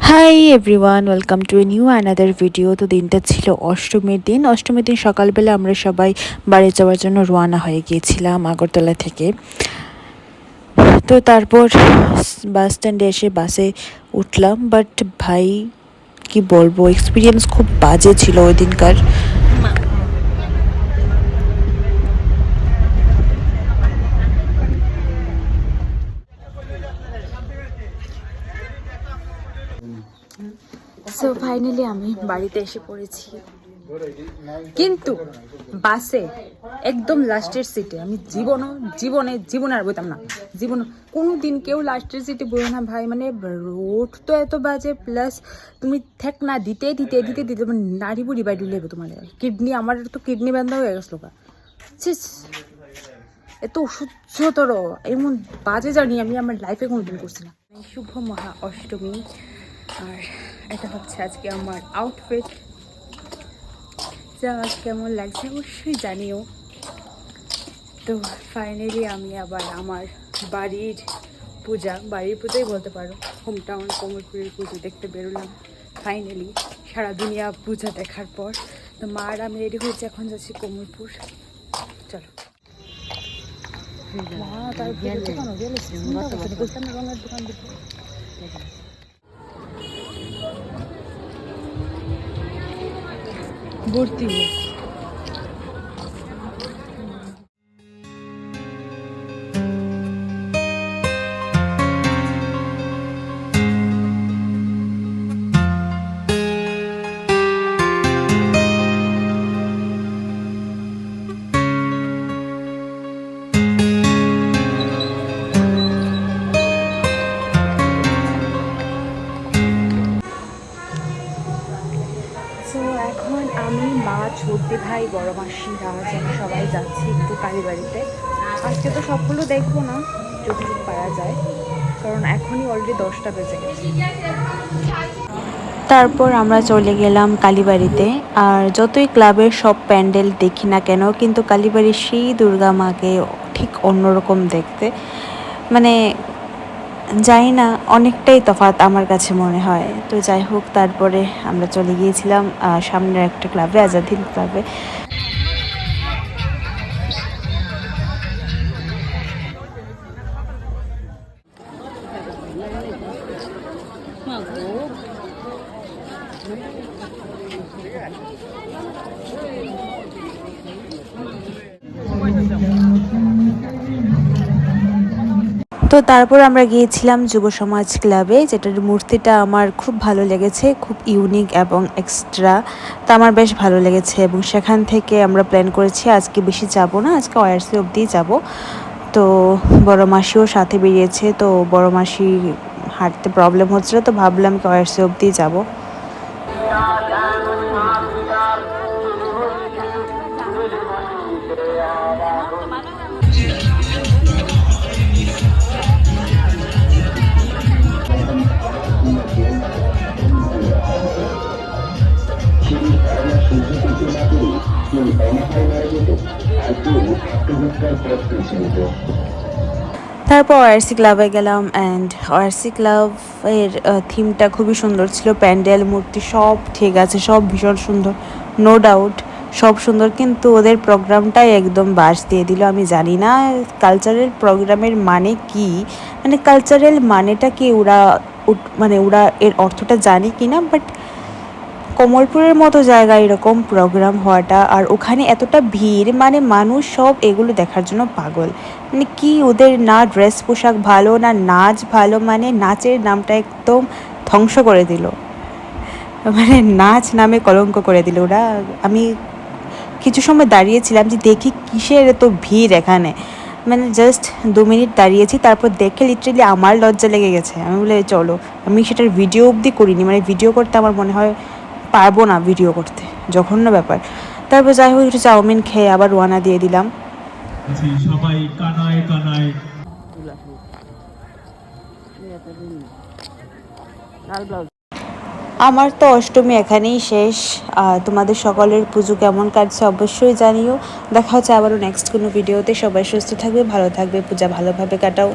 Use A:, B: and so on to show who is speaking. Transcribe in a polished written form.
A: Hi everyone, welcome to a new another video. তো দিনটা ছিল অষ্টমীর দিন সকালবেলা আমরা সবাই বাড়ি যাওয়ার জন্য রওনা হয়ে গিয়েছিলাম আগরতলা থেকে। তো তারপর বাস স্ট্যান্ডে এসে বাসে উঠলাম, বাট ভাই কি বলবো, এক্সপিরিয়েন্স খুব বাজে ছিল ওই দিনকার। সো ফাইনালি আমি বাড়িতে এসে পড়েছি, কিন্তু বাসে একদম লাস্টের সিটে। আমি জীবনে আর বইতাম না, জীবন কোনো দিন কেউ লাস্টের সিটে বই না ভাই। মানে রোড তো এত বাজে, প্লাস তুমি ঠেক না দিতে দিতে দিতে দিতে মানে নাড়ি বুড়ি বাড়ি লেবে তোমার কিডনি। আমার তো কিডনি ব্যথা হয়ে গেছিল গা। এত অসহ্যতর এমন বাজে জানি আমি আমার লাইফে কোনোদিন করছি না। শুভ মহা অষ্টমী, আর এটা হচ্ছে আজকে আমার আউটফিট। যা কেমন লাগছে অবশ্যই জানিও। তো ফাইনালি আমি আবার আমার বাড়ির পূজাই বলতে পারো, হোম টাউন কোমরপুরের পুজো দেখতে বেরোলাম ফাইনালি, সারা দুনিয়া পূজা দেখার পর। তো মা আর আমি রেডি হয়েছি, এখন যাচ্ছি কোমরপুর। চলো। রঙের দোকান ভর্তি। তো এখন আমি, মা, ছোটদি ভাই, বড় মাসি, রাজন সবাই যাচ্ছি একটু কালীবাড়িতে। আজকে তো সবগুলো দেখবো না, যতটুকু পারা যায়, কারণ এখনই অলরেডি 10টা বেজে গেছে। তারপর আমরা চলে গেলাম কালীবাড়িতে। আর যতই ক্লাবের সব প্যান্ডেল দেখি না কেন, কিন্তু কালীবাড়ির সেই দুর্গা মাকে ঠিক অন্যরকম দেখতে। মানে জানি না, অনেকটাই তফাৎ আমার কাছে মনে হয়। তো যাই হোক, তারপরে আমরা চলে গিয়েছিলাম সামনের একটা ক্লাবে, আজাদ ক্লাবে। তো তারপর আমরা গিয়েছিলাম যুব সমাজ ক্লাবে, যেটার মূর্তিটা আমার খুব ভালো লেগেছে, খুব ইউনিক এবং এক্সট্রা। তা আমার বেশ ভালো লেগেছে, এবং সেখান থেকে আমরা প্ল্যান করেছি আজকে বেশি যাব না, আজকে ওআরসি অবধি যাব। তো বড় মাসিও সাথে বেরিয়েছে, তো বড় মাসি হাঁটতে প্রবলেম হচ্ছিল, তো ভাবলাম কি ওআরসি অবধি যাব। তারপর ওআরসি ক্লাবে গেলাম, অ্যান্ড ওআরসি ক্লাবের থিমটা খুবই সুন্দর ছিল। প্যান্ডেল, মূর্তি সব ঠিক আছে, সব ভীষণ সুন্দর, নো ডাউট সব সুন্দর, কিন্তু ওদের প্রোগ্রামটাই একদম বাস দিয়ে দিল। আমি জানি না কালচারাল প্রোগ্রামের মানে কি, মানে কালচারাল মানেটা কি ওরা এর অর্থটা জানি কি না, বাট কমলপুরের মতো জায়গায় এরকম প্রোগ্রাম হওয়াটা, আর ওখানে এতটা ভিড়, মানে মানুষ সব এগুলো দেখার জন্য পাগল। মানে কি ওদের না ড্রেস পোশাক ভালো, না নাচ ভালো, মানে নাচের নামটা একদম ধ্বংস করে দিল, মানে নাচ নামে কলঙ্ক করে দিল ওরা। আমি কিছু সময় দাঁড়িয়েছিলাম যে দেখি কিসের এত ভিড় এখানে, মানে জাস্ট 2 মিনিট দাঁড়িয়েছি, তারপর দেখে লিটারেলি আমার লজ্জা লেগে গেছে। আমি বলে চলো, আমি সেটার ভিডিও অবধি করিনি, মানে ভিডিও করতে আমার মনে হয় পারবো না, ভিডিও করতে জঘন্য ব্যাপার। তারপর যাই হোক, একটু চাউমিন খেয়ে আবার রওনা দিয়ে দিলাম। সবাই কানায় কানায়। আমার তো অষ্টমী এখানেই শেষ। তোমাদের সকলের পুজো কেমন কাটছে অবশ্যই জানিও। দেখা হচ্ছে আবারও নেক্সট কোনো ভিডিওতে। সবাই সুস্থ থাকবে, ভালো থাকবে, পূজা ভালোভাবে কাটাও।